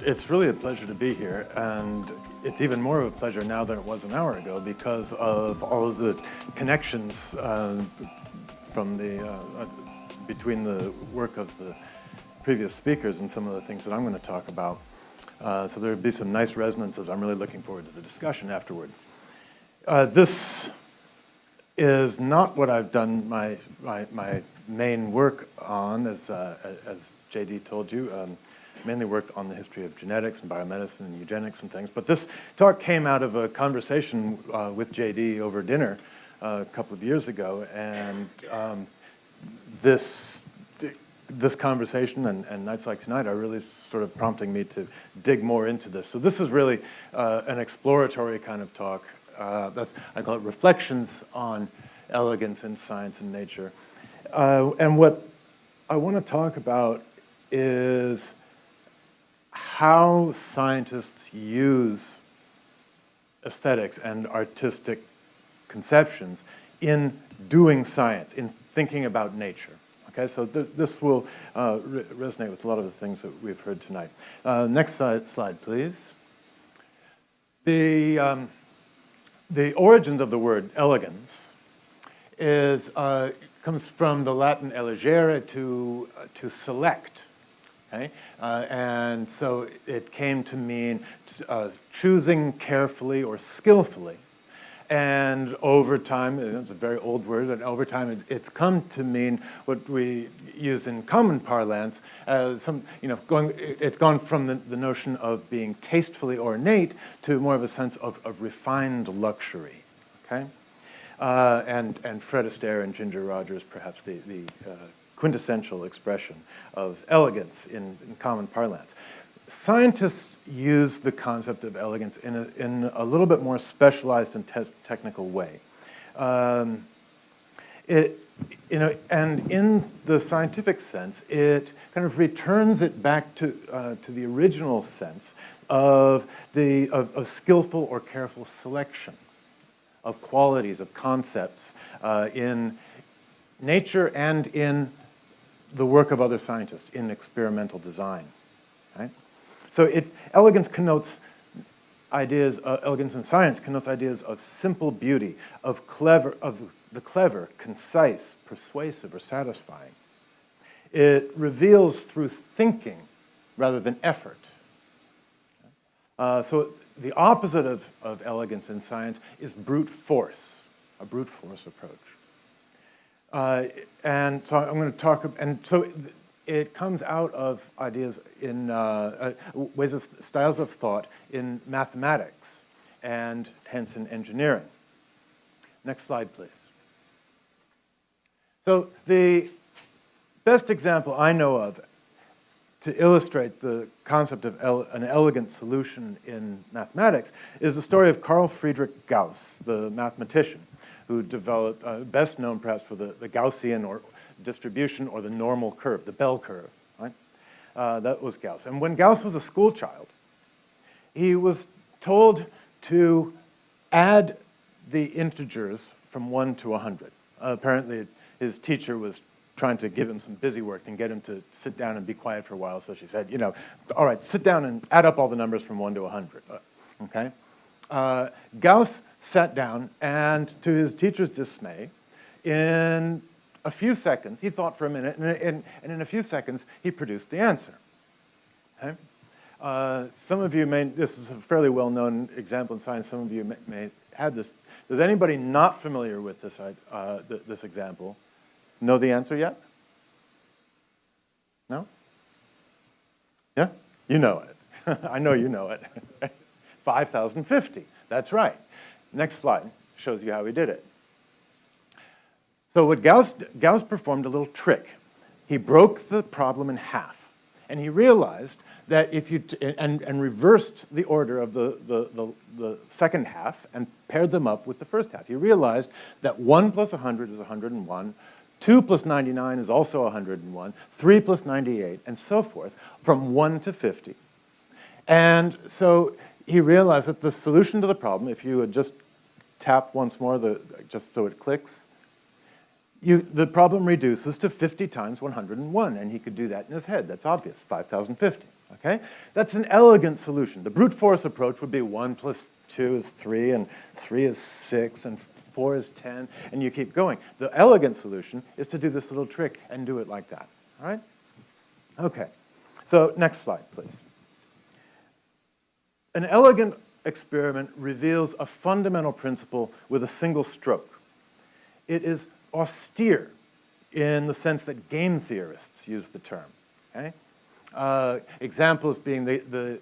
It's really a pleasure to be here, and it's even more of a pleasure now than it was an hour ago because of all of the connections from between the work of the previous speakers and some of the things that I'm going to talk about. So there'll be some nice resonances. I'm really looking forward to the discussion afterward. This is not what I've done my main work on, as JD told you. Mainly worked on the history of genetics and biomedicine and eugenics and things. But this talk came out of a conversation with JD over dinner a couple of years ago, and this conversation and nights like tonight are really sort of prompting me to dig more into this. So this is really an exploratory kind of talk. I call it Reflections on Elegance in Science and Nature. And what I want to talk about is how scientists use aesthetics and artistic conceptions in doing science, in thinking about nature. Okay, so this will resonate with a lot of the things that we've heard tonight. Next slide, please. The origins of the word elegance comes from the Latin elegere, to select. Okay? And so it came to mean choosing carefully or skillfully. And over time, it's a very old word, and over time it's come to mean what we use in common parlance, it's gone from the notion of being tastefully ornate to more of a sense of refined luxury. Okay? And Fred Astaire and Ginger Rogers, perhaps the quintessential expression of elegance in common parlance. Scientists use the concept of elegance in a little bit more specialized and technical way. And in the scientific sense, it kind of returns it back to the original sense of skillful or careful selection of qualities, of concepts in nature and in the work of other scientists in experimental design. Right? So elegance connotes ideas. Elegance in science connotes ideas of simple beauty, of the clever, concise, persuasive, or satisfying. It reveals through thinking rather than effort. So the opposite of elegance in science is brute force, a brute force approach. And so I'm going to talk, and so it comes out of ideas in styles of thought in mathematics and hence in engineering. Next slide, please. So the best example I know of to illustrate the concept of an elegant solution in mathematics is the story of Karl Friedrich Gauss, the mathematician, who developed, best known perhaps for the Gaussian or distribution or the normal curve, the bell curve, right? That was Gauss. And when Gauss was a school child, he was told to add the integers from 1 to 100. Apparently, his teacher was trying to give him some busy work and get him to sit down and be quiet for a while. So she said, all right, sit down and add up all the numbers from 1 to 100. Okay? Gauss sat down, and to his teacher's dismay, in a few seconds, he thought for a minute, and in a few seconds, he produced the answer. Okay? Some of you this is a fairly well-known example in science, some of you may have this. Does anybody not familiar with this example know the answer yet? No? Yeah? You know it. I know you know it. 5,050. That's right. Next slide shows you how he did it. So what Gauss performed a little trick. He broke the problem in half, and he realized that if you and reversed the order of the second half and paired them up with the first half. He realized that 1 plus 100 is 101, 2 plus 99 is also 101, 3 plus 98, and so forth, from 1 to 50. And so he realized that the solution to the problem, if you would just tap once more, just so it clicks, the problem reduces to 50 times 101, and he could do that in his head. That's obvious, 5,050. Okay? That's an elegant solution. The brute force approach would be 1 plus 2 is 3, and 3 is 6, and 4 is 10, and you keep going. The elegant solution is to do this little trick and do it like that. All right? Okay. So next slide, please. An elegant experiment reveals a fundamental principle with a single stroke. It is austere in the sense that game theorists use the term. Okay? Examples being the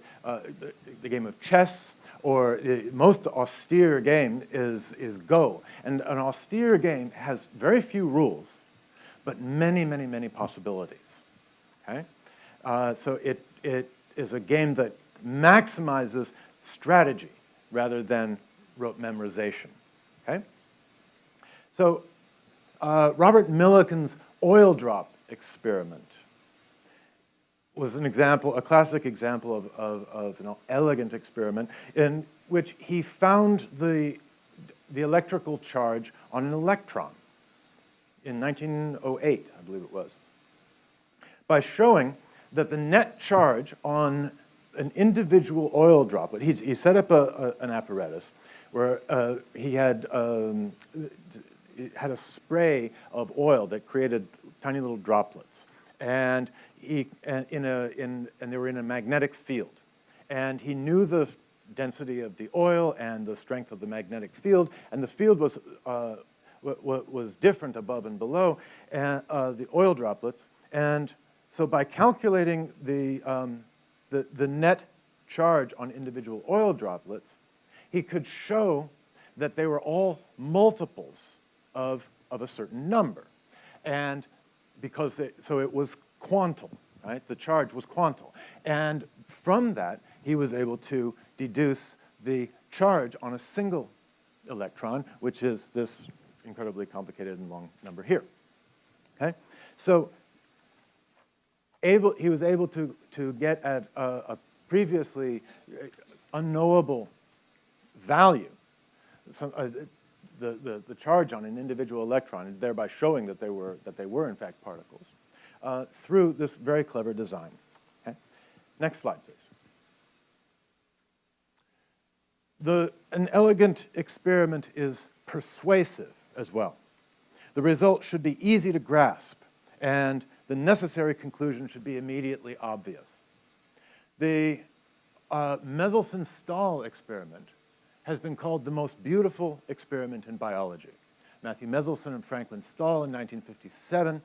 game of chess, or the most austere game is Go. And an austere game has very few rules, but many, many, many possibilities. Okay? So it is a game that maximizes strategy rather than rote memorization. Okay? So Robert Milliken's oil drop experiment was an example, a classic example of an elegant experiment in which he found the electrical charge on an electron in 1908, I believe it was, by showing that the net charge on an individual oil droplet, he set up an apparatus where he had a spray of oil that created tiny little droplets, and they were in a magnetic field, and he knew the density of the oil and the strength of the magnetic field, and the field was different above and below the oil droplets, and so by calculating the net charge on individual oil droplets, he could show that they were all multiples of a certain number. And because so it was quantal, right? The charge was quantal. And from that, he was able to deduce the charge on a single electron, which is this incredibly complicated and long number here. Okay? So he was able to get at a previously unknowable value, the charge on an individual electron, thereby showing that they were in fact particles, through this very clever design. Okay? Next slide, please. An elegant experiment is persuasive as well. The result should be easy to grasp, and the necessary conclusion should be immediately obvious. The Mendelssohn-Stahl experiment has been called the most beautiful experiment in biology. Matthew Mendelssohn and Franklin Stahl in 1957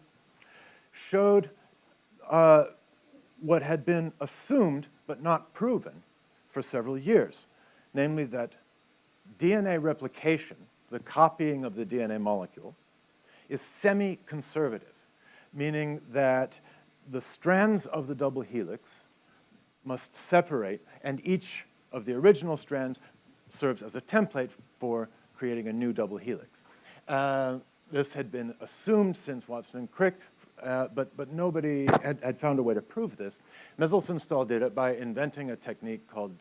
showed what had been assumed but not proven for several years, namely that DNA replication, the copying of the DNA molecule, is semi-conservative, meaning that the strands of the double helix must separate, and each of the original strands serves as a template for creating a new double helix. This had been assumed since Watson and Crick, but nobody had found a way to prove this. Mendelssohn-Stahl did it by inventing a technique called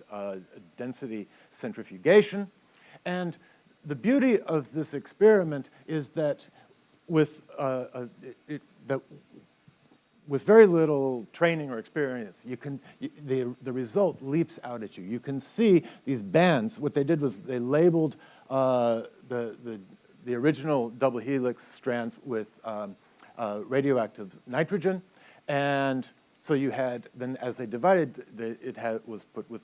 density centrifugation. And the beauty of this experiment is that with very little training or experience, the result leaps out at you. You can see these bands. What they did was they labeled the original double helix strands with radioactive nitrogen, and so you had, then as they divided, was put with,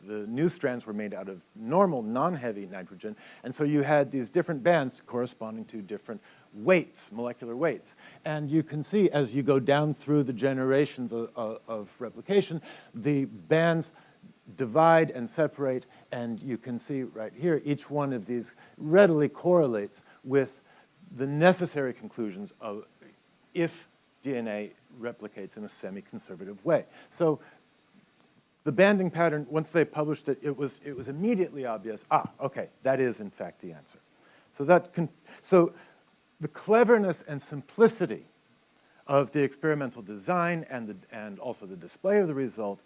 the new strands were made out of normal, non-heavy nitrogen, and so you had these different bands corresponding to different weights, molecular weights. And you can see as you go down through the generations of replication, the bands divide and separate, and you can see right here, each one of these readily correlates with the necessary conclusions of if DNA replicates in a semi-conservative way. So the banding pattern, once they published it, it was immediately obvious, okay, that is in fact the answer. So the cleverness and simplicity of the experimental design and also the display of the result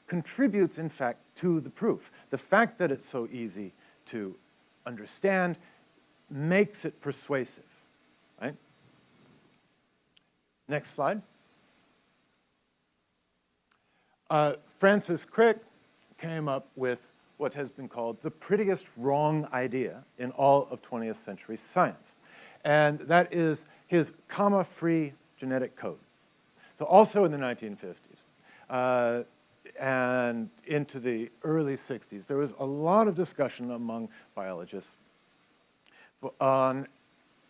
contributes, in fact, to the proof. The fact that it's so easy to understand makes it persuasive, right? Next slide. Francis Crick came up with what has been called the prettiest wrong idea in all of 20th century science. And that is his comma-free genetic code. So also in the 1950s and into the early 60s, there was a lot of discussion among biologists on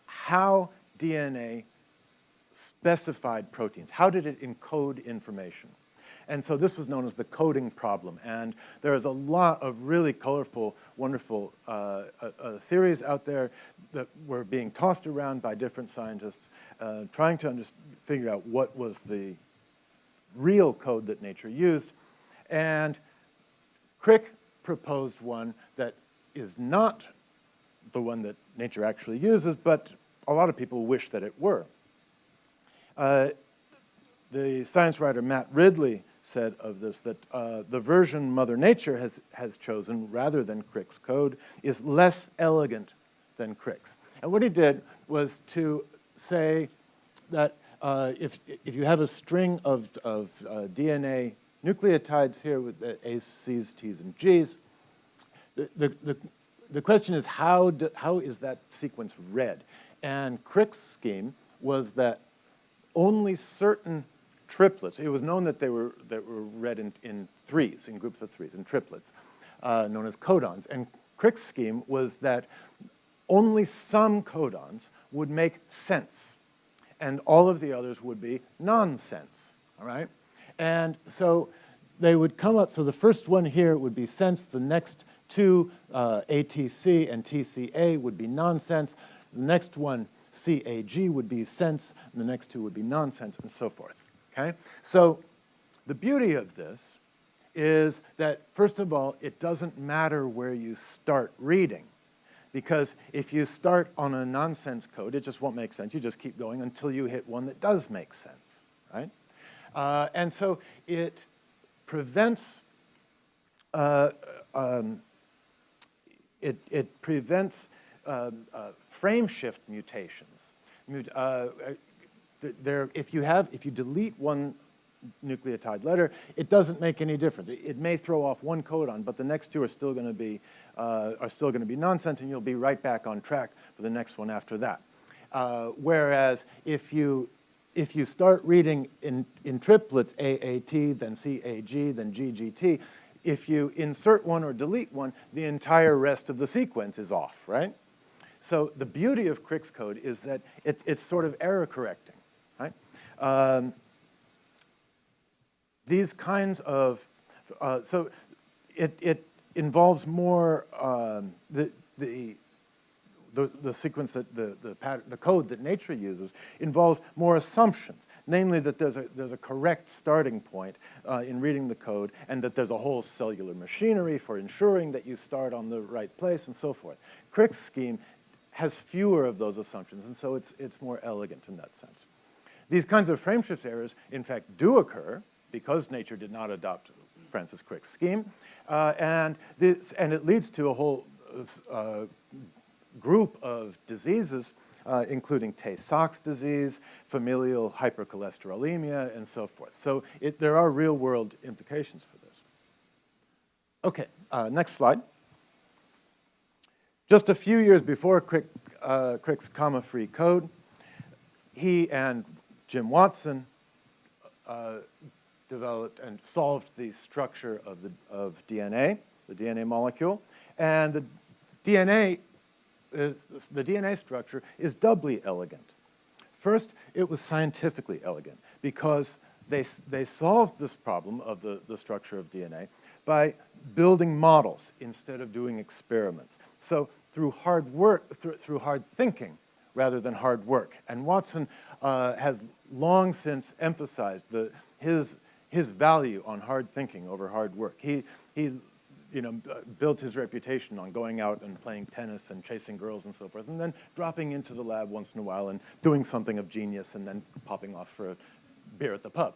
how DNA specified proteins. How did it encode information? And so this was known as the coding problem. And there is a lot of really colorful, wonderful theories out there that were being tossed around by different scientists, trying to figure out what was the real code that nature used. And Crick proposed one that is not the one that nature actually uses, but a lot of people wish that it were. The science writer Matt Ridley said of this that the version Mother Nature has chosen, rather than Crick's code, is less elegant than Crick's. And what he did was to say that if you have a string of DNA nucleotides here with A's, C's, T's, and G's, the question is how is that sequence read? And Crick's scheme was that only certain triplets, it was known that they were read in threes, in groups of threes, in triplets, known as codons. And Crick's scheme was that only some codons would make sense, and all of the others would be nonsense, all right? And so they would come up, so the first one here would be sense, the next two, ATC and TCA, would be nonsense, the next one, CAG, would be sense, and the next two would be nonsense, and so forth. Okay? So the beauty of this is that, first of all, it doesn't matter where you start reading, because if you start on a nonsense code, it just won't make sense. You just keep going until you hit one that does make sense, right? And so it prevents it prevents frame shift mutations. If you delete one nucleotide letter, it doesn't make any difference. It may throw off one codon, but the next two are still going to be nonsense, and you'll be right back on track for the next one after that. Whereas if you start reading in triplets, AAT, then CAG, then GGT, if you insert one or delete one, the entire rest of the sequence is off, right? So the beauty of Crick's code is that it's sort of error correcting, right? These kinds of, so it involves more the sequence that the code that nature uses involves more assumptions, namely that there's a correct starting point in reading the code, and that there's a whole cellular machinery for ensuring that you start on the right place and so forth. Crick's scheme has fewer of those assumptions, and so it's more elegant in that sense. These kinds of frame shift errors, in fact, do occur because nature did not adopt Francis Crick's scheme, and it leads to a whole group of diseases, including Tay-Sachs disease, familial hypercholesterolemia, and so forth. So there are real-world implications for this. Okay, next slide. Just a few years before Crick's comma-free code, he and Jim Watson developed and solved the structure of DNA, the DNA molecule, and the DNA structure is doubly elegant. First, it was scientifically elegant because they solved this problem of the structure of DNA by building models instead of doing experiments. So through hard work, through hard thinking rather than hard work. And Watson has long since emphasized his value on hard thinking over hard work. He built his reputation on going out and playing tennis and chasing girls and so forth, and then dropping into the lab once in a while and doing something of genius and then popping off for a beer at the pub.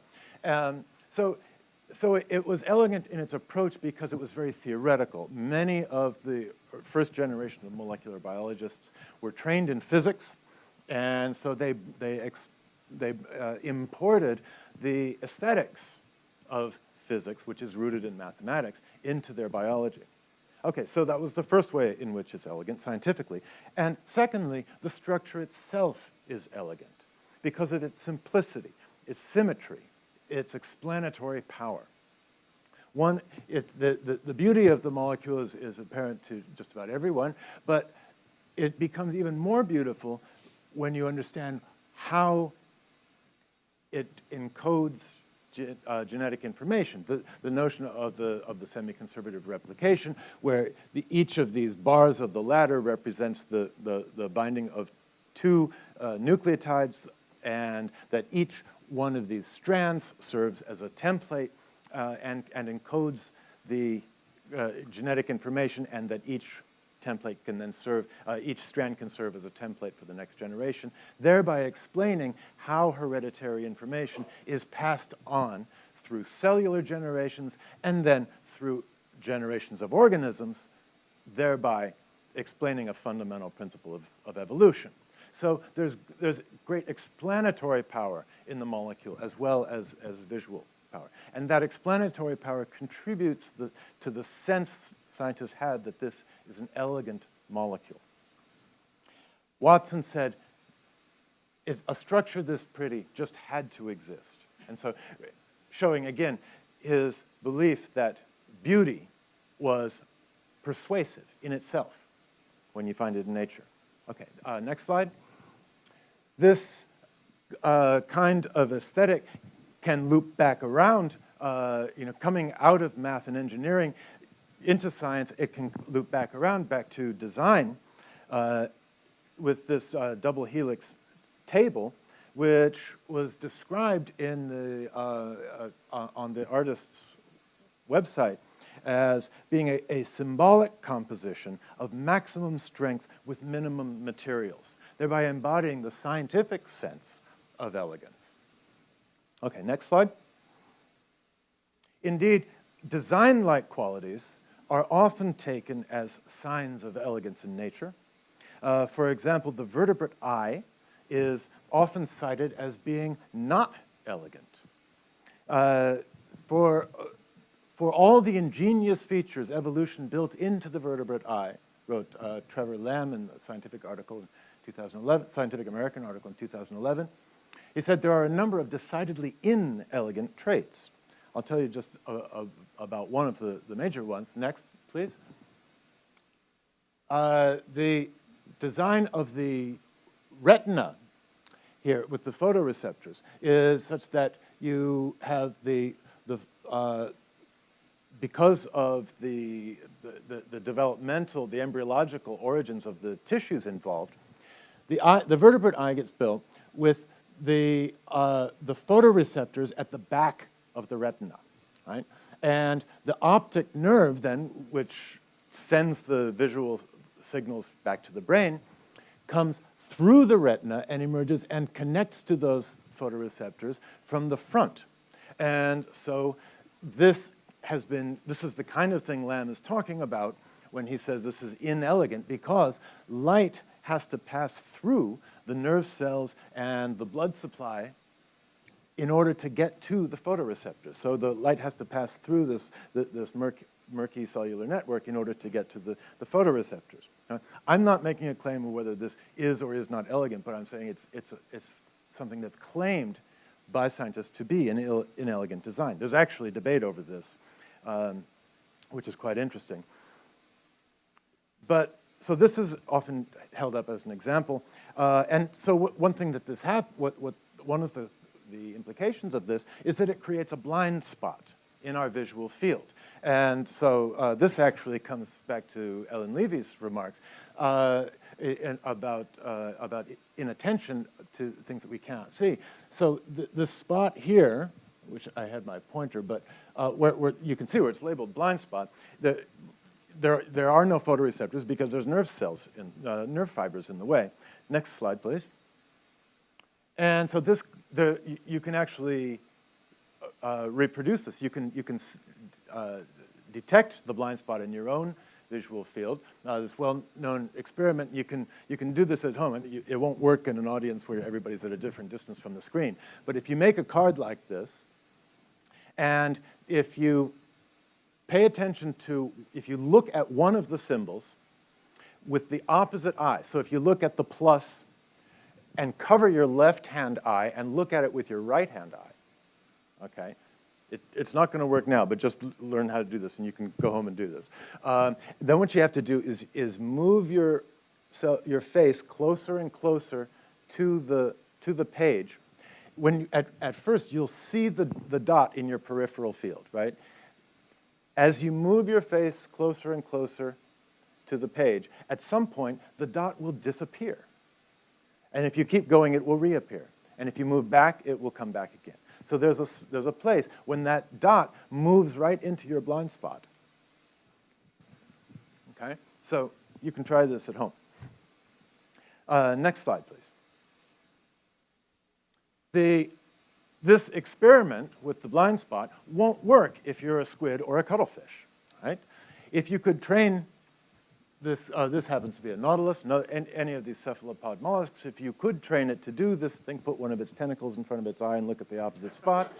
So it was elegant in its approach because it was very theoretical. Many of the first generation of molecular biologists were trained in physics, and so they imported the aesthetics of physics, which is rooted in mathematics, into their biology. Okay, so that was the first way in which it's elegant scientifically. And secondly, the structure itself is elegant because of its simplicity, its symmetry, its explanatory power. The beauty of the molecule is apparent to just about everyone, but it becomes even more beautiful when you understand how it encodes genetic information. The notion of the semi-conservative replication, where each of these bars of the ladder represents the binding of two nucleotides, and that each one of these strands serves as a template and encodes the genetic information, and that each template can then serve, each strand can serve as a template for the next generation, thereby explaining how hereditary information is passed on through cellular generations and then through generations of organisms, thereby explaining a fundamental principle of evolution. So there's great explanatory power in the molecule as well as visual power. And that explanatory power contributes to the sense scientists had that this is an elegant molecule. Watson said, a structure this pretty just had to exist. And so showing, again, his belief that beauty was persuasive in itself when you find it in nature. Okay, next slide. This kind of aesthetic can loop back around, coming out of math and engineering into science. It can loop back around, back to design, with this double helix table, which was described in on the artist's website as being a symbolic composition of maximum strength with minimum materials, thereby embodying the scientific sense of elegance. Okay, next slide. Indeed, design-like qualities are often taken as signs of elegance in nature. For example, the vertebrate eye is often cited as being not elegant. For all the ingenious features evolution built into the vertebrate eye, wrote Trevor Lamb in a scientific article in 2011, Scientific American article in 2011. He said there are a number of decidedly inelegant traits. I'll tell you just about one of the major ones. Next, please. The design of the retina here with the photoreceptors is such that you have because of the developmental, the embryological origins of the tissues involved, the vertebrate eye gets built with the photoreceptors at the back of the retina, right? And the optic nerve then, which sends the visual signals back to the brain, comes through the retina and emerges and connects to those photoreceptors from the front. And so this is the kind of thing Lamb is talking about when he says this is inelegant, because light has to pass through the nerve cells and the blood supply in order to get to the photoreceptor. So the light has to pass through this murky cellular network in order to get to the photoreceptors. Now, I'm not making a claim of whether this is or is not elegant, but I'm saying it's something that's claimed by scientists to be an inelegant design. There's actually debate over this, which is quite interesting. So this is often held up as an example. And so one thing that this one of the implications of this is that it creates a blind spot in our visual field. And so this actually comes back to Ellen Levy's remarks about inattention to things that we cannot see. So the spot here, which I had my pointer, but where you can see where it's labeled blind spot, there are no photoreceptors because there's nerve cells, nerve fibers in the way. Next slide, please. And so you can actually reproduce this. You can detect the blind spot in your own visual field. This well-known experiment, you can do this at home. It won't work in an audience where everybody's at a different distance from the screen. But if you make a card like this, And if you pay attention to, if you look at one of the symbols with the opposite eye, so if you look at the plus and cover your left-hand eye and look at it with your right-hand eye, okay? It's not going to work now, but just learn how to do this, and you can go home and do this. Then what you have to do is move your face closer and closer to the page. At first, you'll see the dot in your peripheral field, right? As you move your face closer and closer to the page, at some point, the dot will disappear. And if you keep going, it will reappear. And if you move back, it will come back again. So there's a place when that dot moves right into your blind spot. Okay? So you can try this at home. Next slide, please. This experiment with the blind spot won't work if you're a squid or a cuttlefish, right? If you could train this happens to be a nautilus, any of these cephalopod mollusks, if you could train it to do this thing, put one of its tentacles in front of its eye and look at the opposite spot,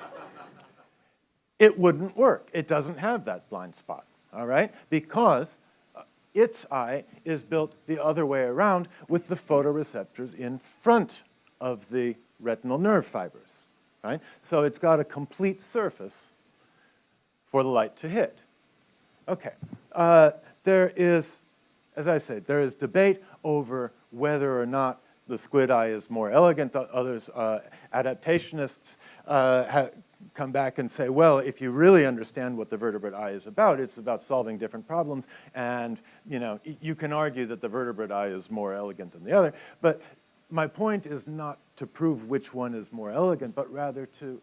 it wouldn't work. It doesn't have that blind spot, all right? Because its eye is built the other way around with the photoreceptors in front of the retinal nerve fibers, right? So it's got a complete surface for the light to hit. Okay, there is, as I say, there is debate over whether or not the squid eye is more elegant. Others, adaptationists, come back and say, well, if you really understand what the vertebrate eye is about, it's about solving different problems, and you can argue that the vertebrate eye is more elegant than the other. But my point is not to prove which one is more elegant, but rather to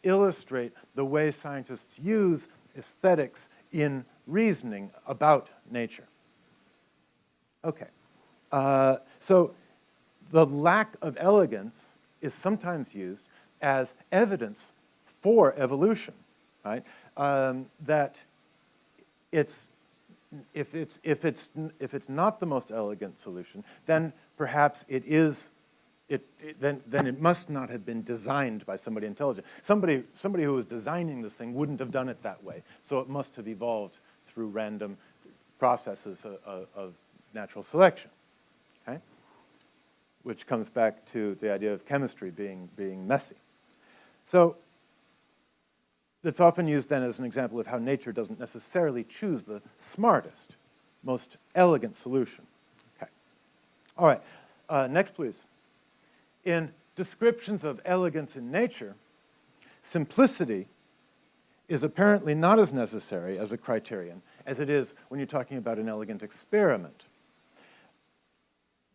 illustrate the way scientists use aesthetics in reasoning about nature. Okay, so the lack of elegance is sometimes used as evidence for evolution, right? That if it's not the most elegant solution, then perhaps it is. Then it must not have been designed by somebody intelligent. Somebody who was designing this thing wouldn't have done it that way. So it must have evolved through random processes of natural selection, okay? Which comes back to the idea of chemistry being messy. So it's often used then as an example of how nature doesn't necessarily choose the smartest, most elegant solution. Okay. All right, next please. In descriptions of elegance in nature, simplicity is apparently not as necessary as a criterion as it is when you're talking about an elegant experiment.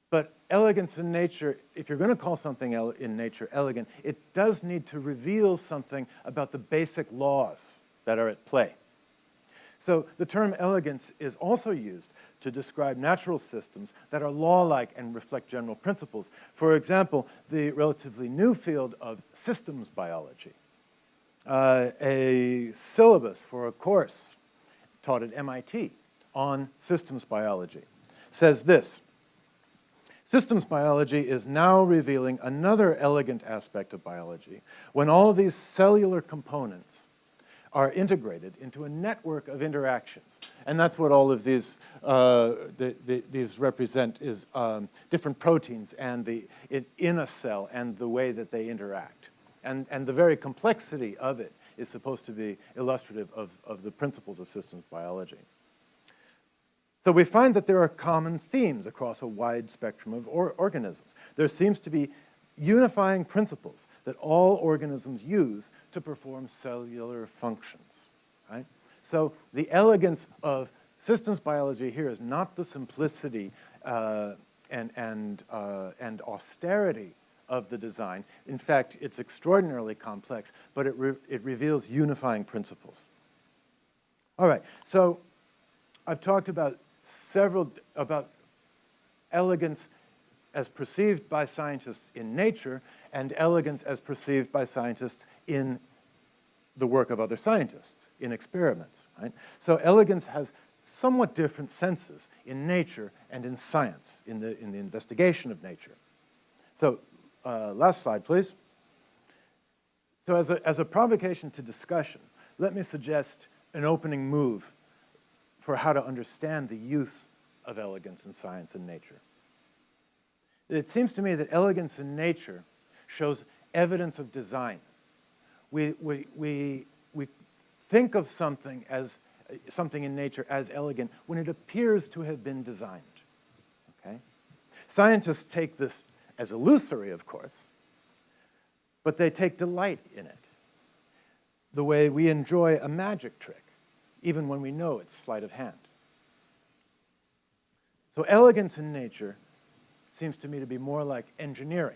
But elegance in nature, if you're going to call something in nature elegant, it does need to reveal something about the basic laws that are at play. So the term elegance is also used to describe natural systems that are law-like and reflect general principles. For example, the relatively new field of systems biology. A syllabus for a course taught at MIT on systems biology says this: systems biology is now revealing another elegant aspect of biology when all these cellular components are integrated into a network of interactions. And that's what all of these represent is different proteins and in a cell and the way that they interact. And the very complexity of it is supposed to be illustrative of the principles of systems biology. So we find that there are common themes across a wide spectrum of organisms. There seems to be unifying principles that all organisms use to perform cellular functions, right? So the elegance of systems biology here is not the simplicity and austerity of the design. In fact, it's extraordinarily complex, but it reveals unifying principles. All right, so I've talked about about elegance as perceived by scientists in nature and elegance as perceived by scientists in the work of other scientists, in experiments, right? So elegance has somewhat different senses in nature and in science, in the investigation of nature. So last slide, please. So as a provocation to discussion, let me suggest an opening move for how to understand the use of elegance in science and nature. It seems to me that elegance in nature shows evidence of design. We think of something in nature as elegant when it appears to have been designed. Okay? Scientists take this as illusory, of course, but they take delight in it, the way we enjoy a magic trick, even when we know it's sleight of hand. So elegance in nature seems to me to be more like engineering.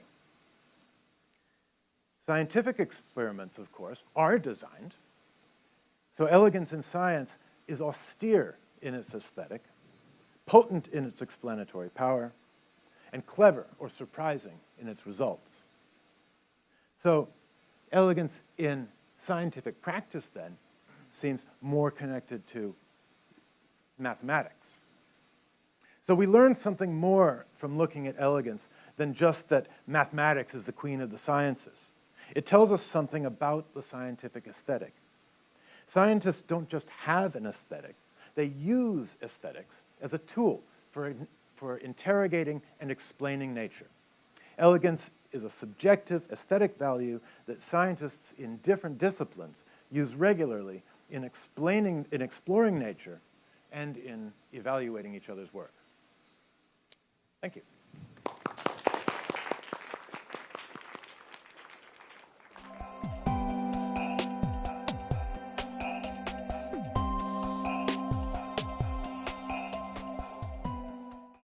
Scientific experiments, of course, are designed. So elegance in science is austere in its aesthetic, potent in its explanatory power, and clever or surprising in its results. So elegance in scientific practice, then, seems more connected to mathematics. So we learn something more from looking at elegance than just that mathematics is the queen of the sciences. It tells us something about the scientific aesthetic. Scientists don't just have an aesthetic, they use aesthetics as a tool for interrogating and explaining nature. Elegance is a subjective aesthetic value that scientists in different disciplines use regularly in exploring nature and in evaluating each other's work. Thank you.